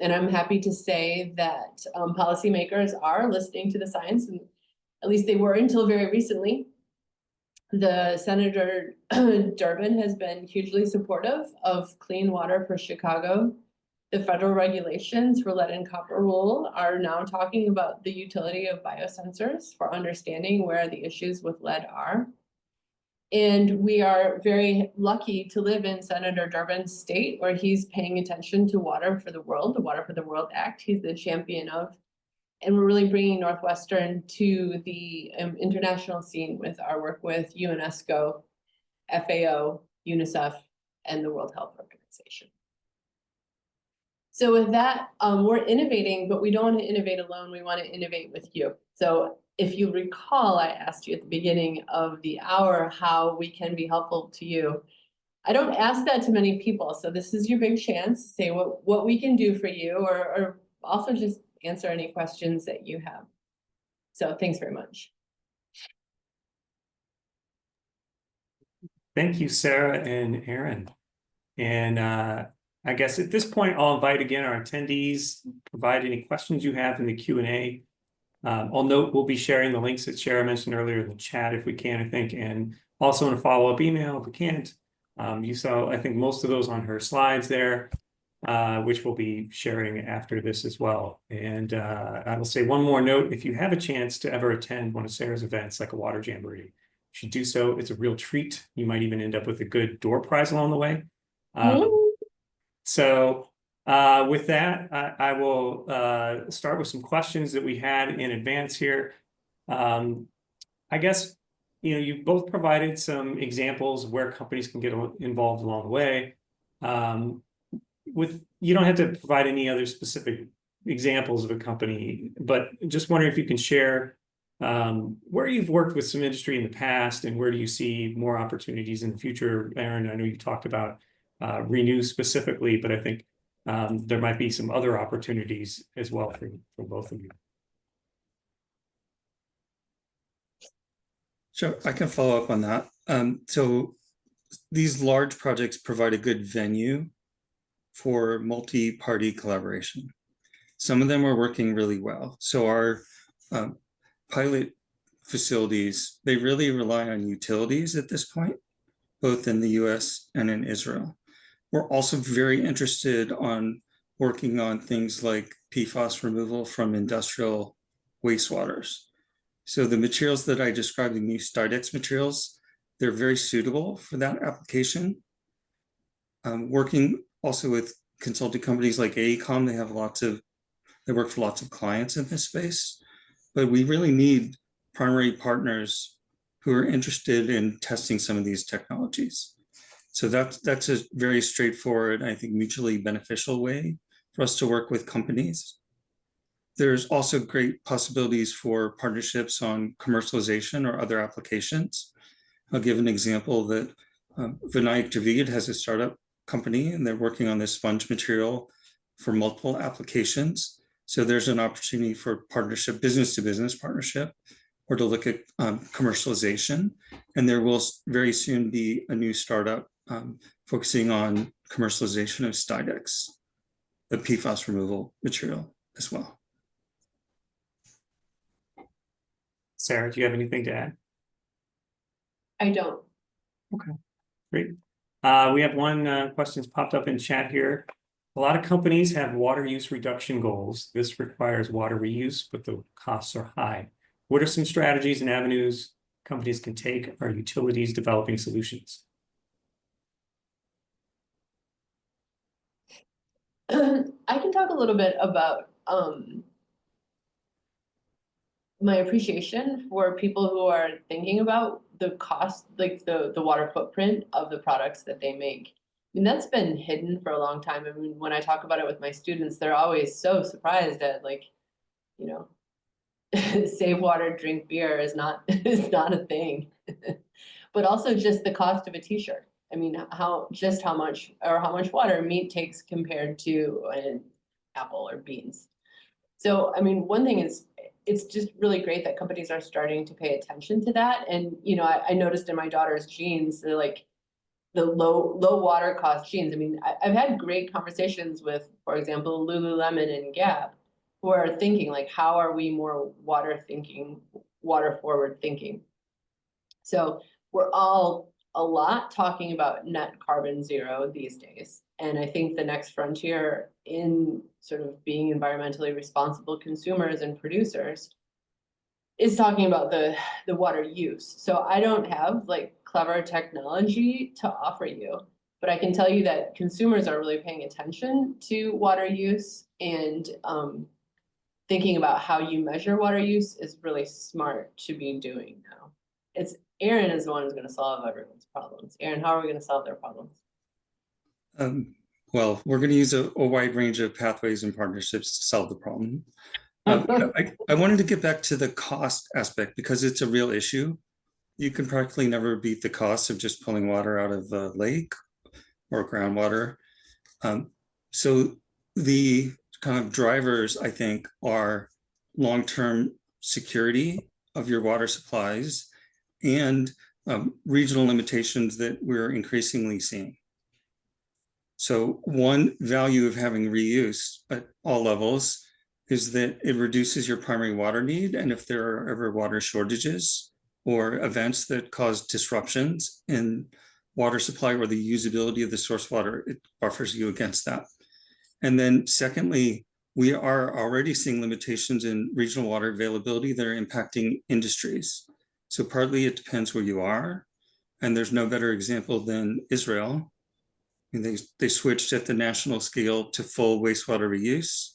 [SPEAKER 2] And I'm happy to say that policymakers are listening to the science, and at least they were until very recently. The Senator Durbin has been hugely supportive of clean water for Chicago. The federal regulations for lead and copper rule are now talking about the utility of biosensors for understanding where the issues with lead are. And we are very lucky to live in Senator Durbin's state, where he's paying attention to Water for the World, the Water for the World Act. He's the champion of, and we're really bringing Northwestern to the international scene with our work with UNESCO, FAO, UNICEF, and the World Health Organization. So with that, we're innovating, but we don't want to innovate alone. We want to innovate with you. So if you recall, I asked you at the beginning of the hour how we can be helpful to you. I don't ask that to many people, so this is your big chance to say what we can do for you, or also just answer any questions that you have. So thanks very much.
[SPEAKER 1] Thank you, Sera and Aaron. And I guess at this point, I'll invite again our attendees, provide any questions you have in the Q&A. I'll note we'll be sharing the links that Sera mentioned earlier in the chat if we can, I think, and also in a follow-up email if we can't. You saw, I think, most of those on her slides there, which we'll be sharing after this as well. And I will say one more note: if you have a chance to ever attend one of Sera's events, like a water jamboree, you should do so. It's a real treat. You might even end up with a good door prize along the way. So with that, I will start with some questions that we had in advance here. I guess, you both provided some examples where companies can get involved along the way. You don't have to provide any other specific examples of a company, but just wondering if you can share where you've worked with some industry in the past, and where do you see more opportunities in the future. Aaron, I know you talked about Renew specifically, but I think there might be some other opportunities as well for both of you.
[SPEAKER 3] Sure, I can follow up on that. So these large projects provide a good venue for multi-party collaboration. Some of them are working really well. So our pilot facilities, they really rely on utilities at this point, both in the US and in Israel. We're also very interested on working on things like PFAS removal from industrial wastewaters. So the materials that I described, the new Stydex materials, they're very suitable for that application. Working also with consulting companies like AECOM, they work for lots of clients in this space, but we really need primary partners who are interested in testing some of these technologies. So that's a very straightforward, I think, mutually beneficial way for us to work with companies. There's also great possibilities for partnerships on commercialization or other applications. I'll give an example that Vinayak Javid has a startup company, and they're working on this sponge material for multiple applications. So there's an opportunity for partnership, business to business partnership, or to look at commercialization. And there will very soon be a new startup focusing on commercialization of Stydex, the PFAS removal material as well.
[SPEAKER 1] Sarah, do you have anything to add?
[SPEAKER 2] I don't.
[SPEAKER 1] Okay, great. We have one question's popped up in chat here. A lot of companies have water use reduction goals. This requires water reuse, but the costs are high. What are some strategies and avenues companies can take? Are utilities developing solutions?
[SPEAKER 2] I can talk a little bit about my appreciation for people who are thinking about the cost, like the water footprint of the products that they make. I mean, that's been hidden for a long time. I mean, when I talk about it with my students, they're always so surprised at, like, you know, save water, drink beer is not a thing. But also just the cost of a t-shirt. I mean, how much water meat takes compared to an apple or beans. So, I mean, one thing is, it's just really great that companies are starting to pay attention to that. And, you know, I noticed in my daughter's jeans, they're like the low water cost jeans. I mean, I've had great conversations with, for example, Lululemon and Gap, who are thinking, like, how are we more water forward thinking? So we're all a lot talking about net carbon zero these days. And I think the next frontier in sort of being environmentally responsible consumers and producers is talking about the water use. So I don't have, like, clever technology to offer you, but I can tell you that consumers are really paying attention to water use, and thinking about how you measure water use is really smart to be doing now. Aaron is the one who's going to solve everyone's problems. Aaron, how are we going to solve their problems?
[SPEAKER 3] Well, we're going to use a wide range of pathways and partnerships to solve the problem. I wanted to get back to the cost aspect because it's a real issue. You can practically never beat the cost of just pulling water out of a lake or groundwater. So the kind of drivers, I think, are long-term security of your water supplies and regional limitations that we're increasingly seeing. So one value of having reuse at all levels is that it reduces your primary water need. And if there are ever water shortages or events that cause disruptions in water supply or the usability of the source water, it buffers you against that. And then secondly, we are already seeing limitations in regional water availability that are impacting industries. So partly it depends where you are. And there's no better example than Israel. I mean, they switched at the national scale to full wastewater reuse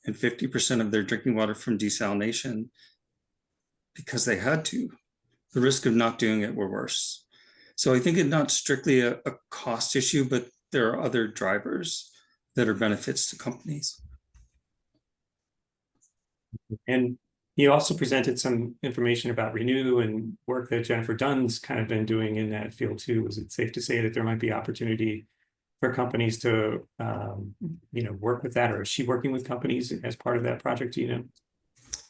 [SPEAKER 3] and 50% of their drinking water from desalination because they had to. The risk of not doing it were worse. So I think it's not strictly a cost issue, but there are other drivers that are benefits to companies.
[SPEAKER 1] And you also presented some information about Renew and work that Jennifer Dunn's kind of been doing in that field too. Is it safe to say that there might be opportunity for companies to, work with that, or is she working with companies as part of that project? Do you know?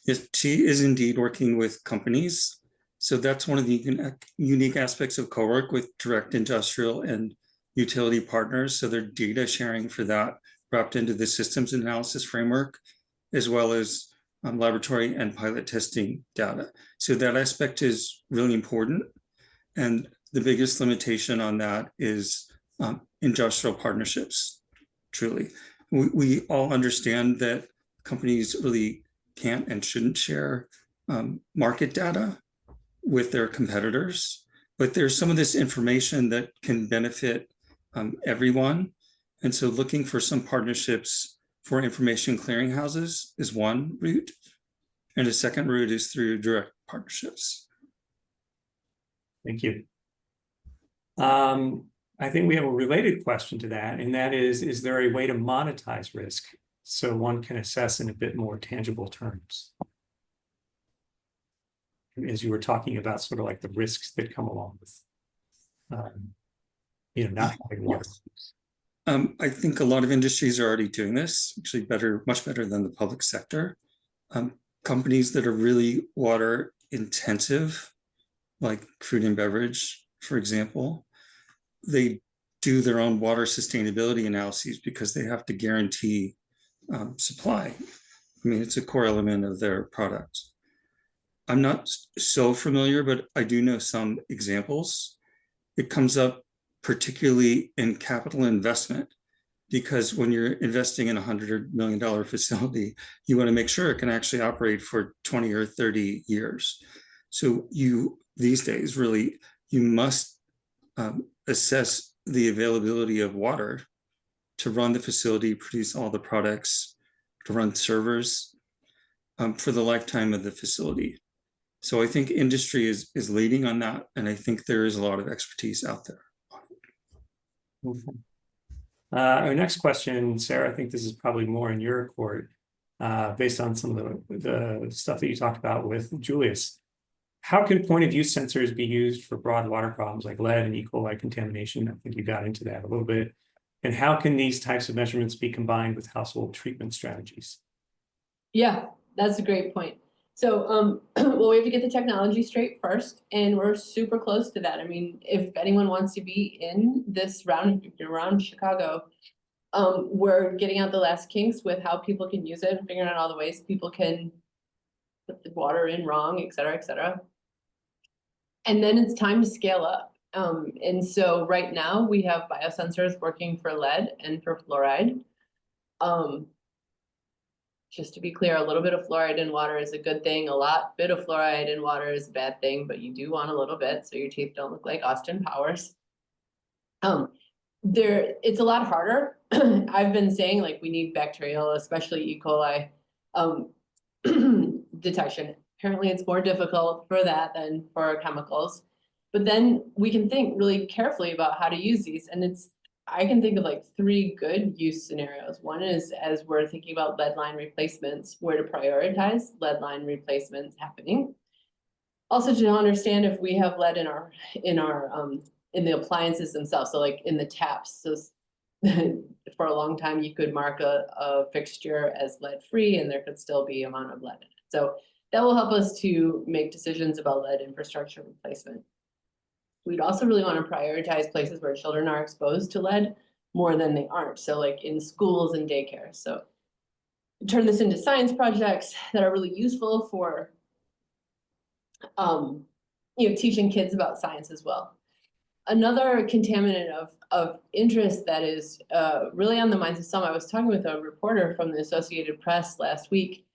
[SPEAKER 3] Yes, she is indeed working with companies. So that's one of the unique aspects of CoWERC with direct industrial and utility partners. So they're data sharing for that wrapped into the systems analysis framework, as well as laboratory and pilot testing data. So that aspect is really important. And the biggest limitation on that is industrial partnerships, truly. We all understand that companies really can't and shouldn't share market data with their competitors, but there's some of this information that can benefit everyone. And so looking for some partnerships for information clearinghouses is one route. And a second route is through direct partnerships.
[SPEAKER 1] Thank you. I think we have a related question to that, and that is there a way to monetize risk so one can assess in a bit more tangible terms? As you were talking about sort of like the risks that come along with, not having water.
[SPEAKER 3] I think a lot of industries are already doing this, actually much better than the public sector. Companies that are really water intensive, like food and beverage, for example, they do their own water sustainability analyses because they have to guarantee supply. I mean, it's a core element of their product. I'm not so familiar, but I do know some examples. It comes up particularly in capital investment, because when you're investing in $100 million facility, you want to make sure it can actually operate for 20 or 30 years. So these days, really, you must assess the availability of water to run the facility, produce all the products, to run servers for the lifetime of the facility. So I think industry is leading on that, and I think there is a lot of expertise out there.
[SPEAKER 1] Okay. Our next question, Sarah, I think this is probably more in your court, based on some of the stuff that you talked about with Julius. How can point of use sensors be used for broad water problems like lead and E. coli contamination? I think you got into that a little bit. And how can these types of measurements be combined with household treatment strategies?
[SPEAKER 2] Yeah, that's a great point. So, well, we have to get the technology straight first, and we're super close to that. I mean, if anyone wants to be in this round around Chicago, we're getting out the last kinks with how people can use it and figuring out all the ways people can put the water in wrong, et cetera, et cetera. And then it's time to scale up. And so right now we have biosensors working for lead and for fluoride. Just to be clear, a little bit of fluoride in water is a good thing. A bit of fluoride in water is a bad thing, but you do want a little bit so your teeth don't look like Austin Powers. It's a lot harder. I've been saying, like, we need bacterial, especially E. coli, detection. Apparently it's more difficult for that than for chemicals. But then we can think really carefully about how to use these. And I can think of like 3 good use scenarios. One is, as we're thinking about lead line replacements, where to prioritize lead line replacements happening. Also to understand if we have lead in the appliances themselves. So like in the taps. So for a long time, you could mark a fixture as lead free and there could still be an amount of lead in it. So that will help us to make decisions about lead infrastructure replacement. We'd also really want to prioritize places where children are exposed to lead more than they aren't. So like in schools and daycare. So turn this into science projects that are really useful for teaching kids about science as well. Another contaminant of interest that is really on the minds of some, I was talking with a reporter from the Associated Press last week,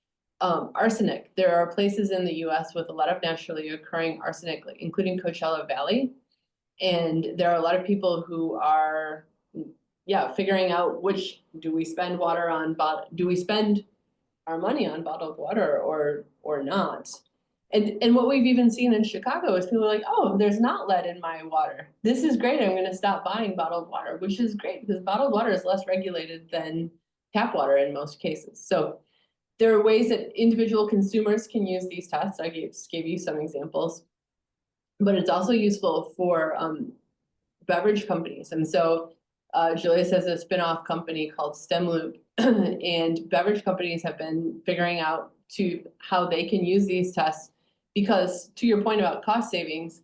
[SPEAKER 2] arsenic. There are places in the US with a lot of naturally occurring arsenic, including Coachella Valley. And there are a lot of people who are, figuring out which do we spend our money on bottled water or not. And what we've even seen in Chicago is people are like, oh, there's not lead in my water. This is great. I'm going to stop buying bottled water, which is great because bottled water is less regulated than tap water in most cases. So there are ways that individual consumers can use these tests. I just gave you some examples, but it's also useful for beverage companies. And so Julius has a spin-off company called StemLoop, and beverage companies have been figuring out how they can use these tests because, to your point about cost savings,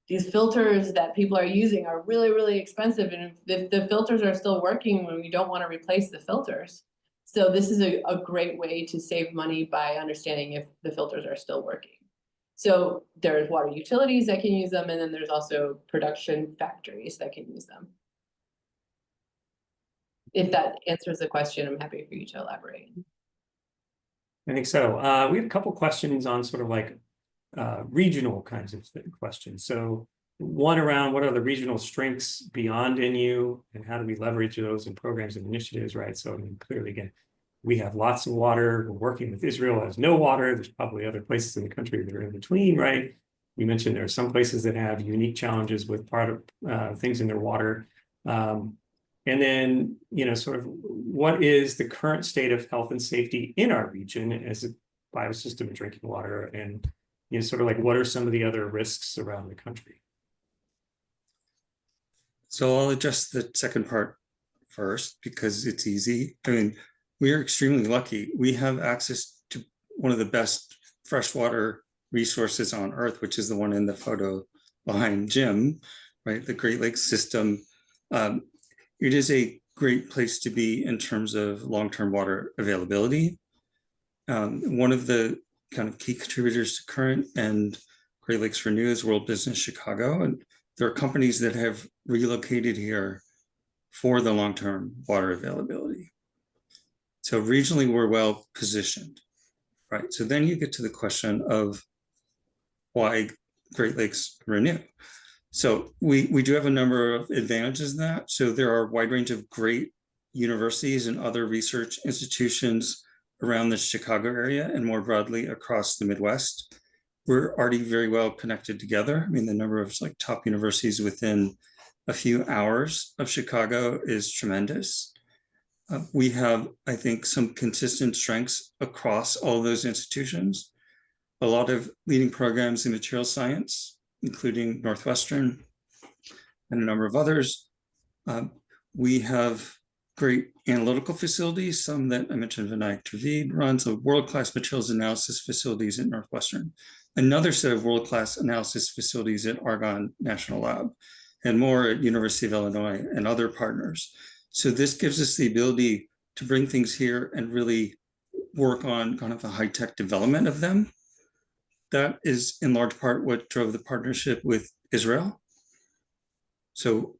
[SPEAKER 2] these filters that people are using are really, really expensive. And if the filters are still working when we don't want to replace the filters, So this is a great way to save money by understanding if the filters are still working. So there's water utilities that can use them, and then there's also production factories that can use them. If that answers the question, I'm happy for you to elaborate.
[SPEAKER 1] I think so. We have a couple questions on sort of like regional kinds of questions. So one around what are the regional strengths beyond NU and how do we leverage those in programs and initiatives, right? So I mean, clearly, again, we have lots of water. We're working with Israel has no water. There's probably other places in the country that are in between, right? We mentioned there are some places that have unique challenges with part of things in their water. And then, you know, sort of what is the current state of health and safety in our region as a biosystem of drinking water? And, you know, sort of like what are some of the other risks around the country?
[SPEAKER 3] So I'll address the second part first because it's easy. I mean, we are extremely lucky. We have access to one of the best freshwater resources on Earth, which is the one in the photo behind Jim, right? The Great Lakes system. It is a great place to be in terms of long-term water availability. One of the kind of key contributors to Current and Great Lakes Renew is World Business Chicago. And there are companies that have relocated here for the long-term water availability. So regionally, we're well positioned, right? So then you get to the question of why Great Lakes Renew. So we do have a number of advantages in that. So there are a wide range of great universities and other research institutions around the Chicago area and more broadly across the Midwest. We're already very well connected together. I mean, the number of like top universities within a few hours of Chicago is tremendous. We have, I think, some consistent strengths across all of those institutions. A lot of leading programs in material science, including Northwestern and a number of others. We have great analytical facilities, some that I mentioned Vinayak Dravid runs, a world-class materials analysis facilities at Northwestern, another set of world-class analysis facilities at Argonne National Lab, and more at University of Illinois and other partners. So this gives us the ability to bring things here and really work on kind of the high-tech development of them. That is in large part what drove the partnership with Israel. So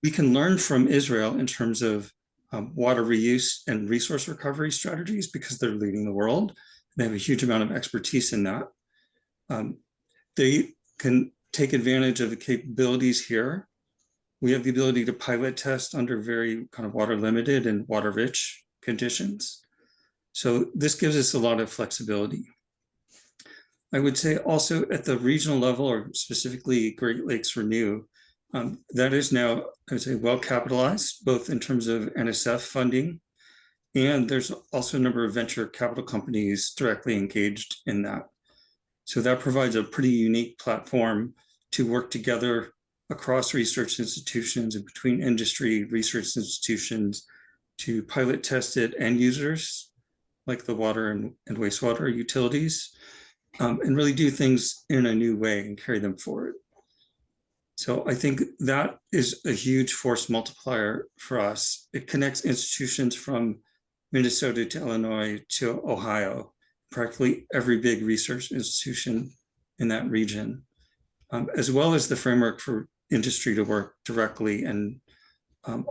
[SPEAKER 3] we can learn from Israel in terms of water reuse and resource recovery strategies because they're leading the world. They have a huge amount of expertise in that. They can take advantage of the capabilities here. We have the ability to pilot test under very kind of water limited and water rich conditions. So this gives us a lot of flexibility. I would say also at the regional level, or specifically Great Lakes Renew, that is now, I would say, well capitalized, both in terms of NSF funding, and there's also a number of venture capital companies directly engaged in that. So that provides a pretty unique platform to work together across research institutions and between industry research institutions to pilot test it end users, like the water and wastewater utilities, and really do things in a new way and carry them forward. So I think that is a huge force multiplier for us. It connects institutions from Minnesota to Illinois to Ohio, practically every big research institution in that region, as well as the framework for industry to work directly and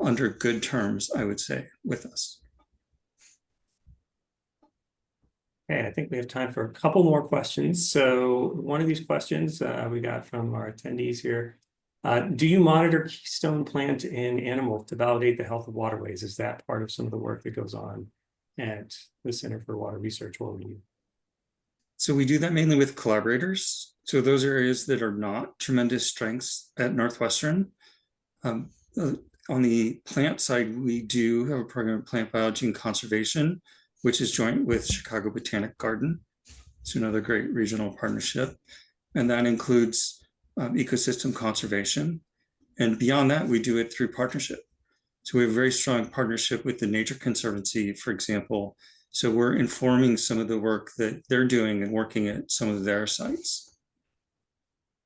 [SPEAKER 3] under good terms, I would say, with us.
[SPEAKER 1] Okay, I think we have time for a couple more questions. So one of these questions we got from our attendees here. Do you monitor keystone plant in animals to validate the health of waterways? Is that part of some of the work that goes on at the Center for Water Research or Renew?
[SPEAKER 3] So we do that mainly with collaborators. So those are areas that are not tremendous strengths at Northwestern. On the plant side, we do have a program of plant biology and conservation, which is joint with Chicago Botanic Garden. It's another great regional partnership. And that includes ecosystem conservation. And beyond that, we do it through partnership. So we have a very strong partnership with the Nature Conservancy, for example. So we're informing some of the work that they're doing and working at some of their sites.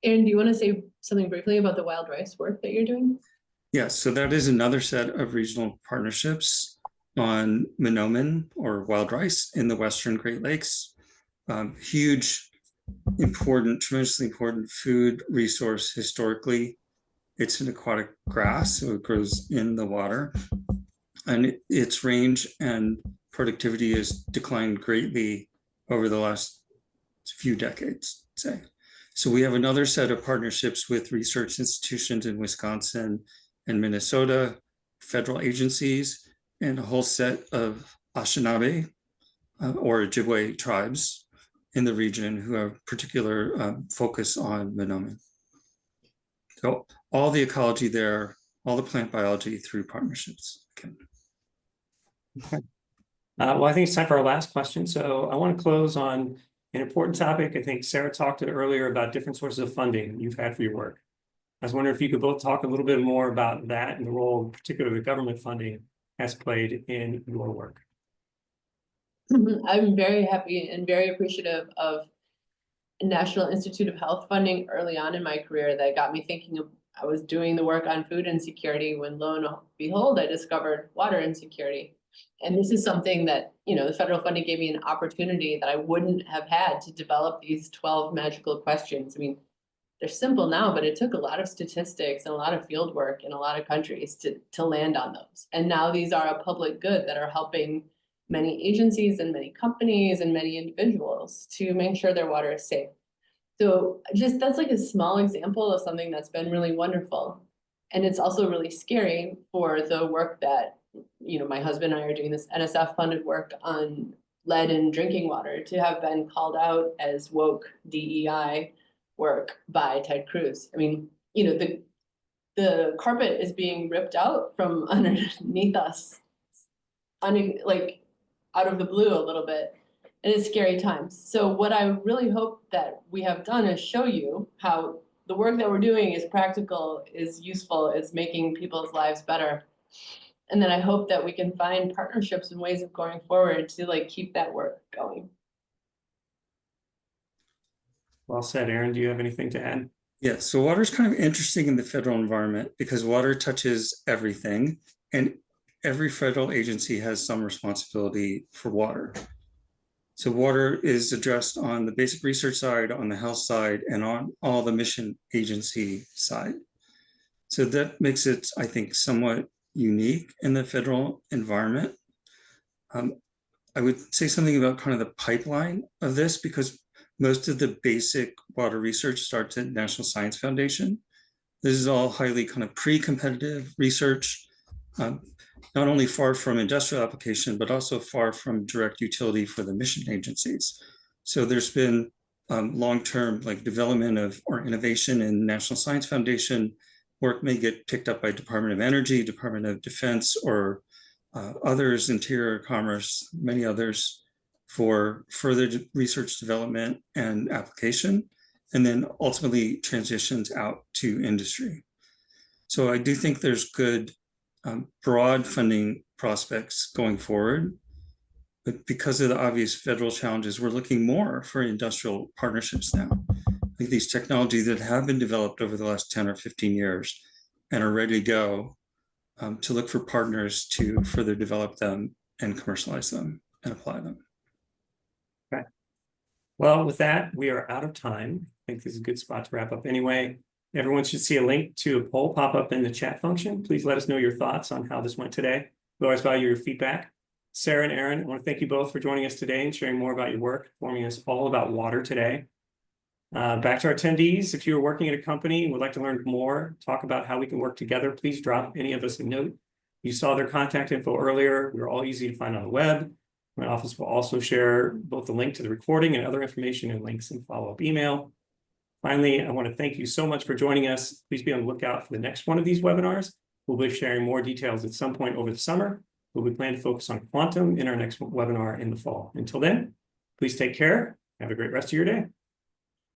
[SPEAKER 2] Aaron, do you want to say something briefly about the wild rice work that you're doing?
[SPEAKER 3] Yes, so that is another set of regional partnerships. on monomen or wild rice in the Western Great Lakes. Huge, important, tremendously important food resource historically. It's an aquatic grass, so it grows in the water. And its range and productivity has declined greatly over the last few decades, say. So we have another set of partnerships with research institutions in Wisconsin and Minnesota, federal agencies, and a whole set of Anishinaabe or Ojibwe tribes in the region who have particular focus on monomen. So all the ecology there, all the plant biology through partnerships. Okay.
[SPEAKER 1] Well, I think it's time for our last question. So I want to close on an important topic. I think Sera talked earlier about different sources of funding you've had for your work. I was wondering if you could both talk a little bit more about that and the role, particularly the government funding, has played in your work.
[SPEAKER 2] I'm very happy and very appreciative of National Institute of Health funding early on in my career that got me thinking of, I was doing the work on food insecurity when lo and behold, I discovered water insecurity. And this is something that, you know, the federal funding gave me an opportunity that I wouldn't have had to develop these 12 magical questions. I mean, they're simple now, but it took a lot of statistics and a lot of field work in a lot of countries to land on those. And now these are a public good that are helping many agencies and many companies and many individuals to make sure their water is safe. So just that's like a small example of something that's been really wonderful. And it's also really scary for the work that, you know, my husband and I are doing, this NSF funded work on lead in drinking water, to have been called out as woke DEI work by Ted Cruz. I mean, you know, the carpet is being ripped out from underneath us, like out of the blue a little bit, and it's scary times. So what I really hope that we have done is show you how the work that we're doing is practical, is useful, is making people's lives better. And then I hope that we can find partnerships and ways of going forward to like keep that work going.
[SPEAKER 1] Well said, Aaron. Do you have anything to add?
[SPEAKER 3] Yeah, so water is kind of interesting in the federal environment because water touches everything, and every federal agency has some responsibility for water. So water is addressed on the basic research side, on the health side, and on all the mission agency side. So that makes it, I think, somewhat unique in the federal environment. I would say something about kind of the pipeline of this, because most of the basic water research starts at National Science Foundation. This is all highly kind of pre-competitive research, not only far from industrial application, but also far from direct utility for the mission agencies. So there's been long-term like development of or innovation in National Science Foundation. Work may get picked up by Department of Energy, Department of Defense, or others, Interior, Commerce, many others, for further research development and application, and then ultimately transitions out to industry. So I do think there's good broad funding prospects going forward, but because of the obvious federal challenges, we're looking more for industrial partnerships now. Like these technologies that have been developed over the last 10 or 15 years and are ready to go, to look for partners to further develop them and commercialize them and apply them.
[SPEAKER 1] Okay. Well, with that, we are out of time. I think this is a good spot to wrap up anyway. Everyone should see a link to a poll pop up in the chat function. Please let us know your thoughts on how this went today. We always value your feedback. Sera and Aaron, I want to thank you both for joining us today and sharing more about your work, informing us all about water today. Back to our attendees, if you are working at a company and would like to learn more, talk about how we can work together, please drop any of us a note. You saw their contact info earlier. We're all easy to find on the web. My office will also share both the link to the recording and other information and links in follow-up email. Finally, I want to thank you so much for joining us. Please be on the lookout for the next one of these webinars. We'll be sharing more details at some point over the summer, but we plan to focus on quantum in our next webinar in the fall. Until then, please take care. Have a great rest of your day.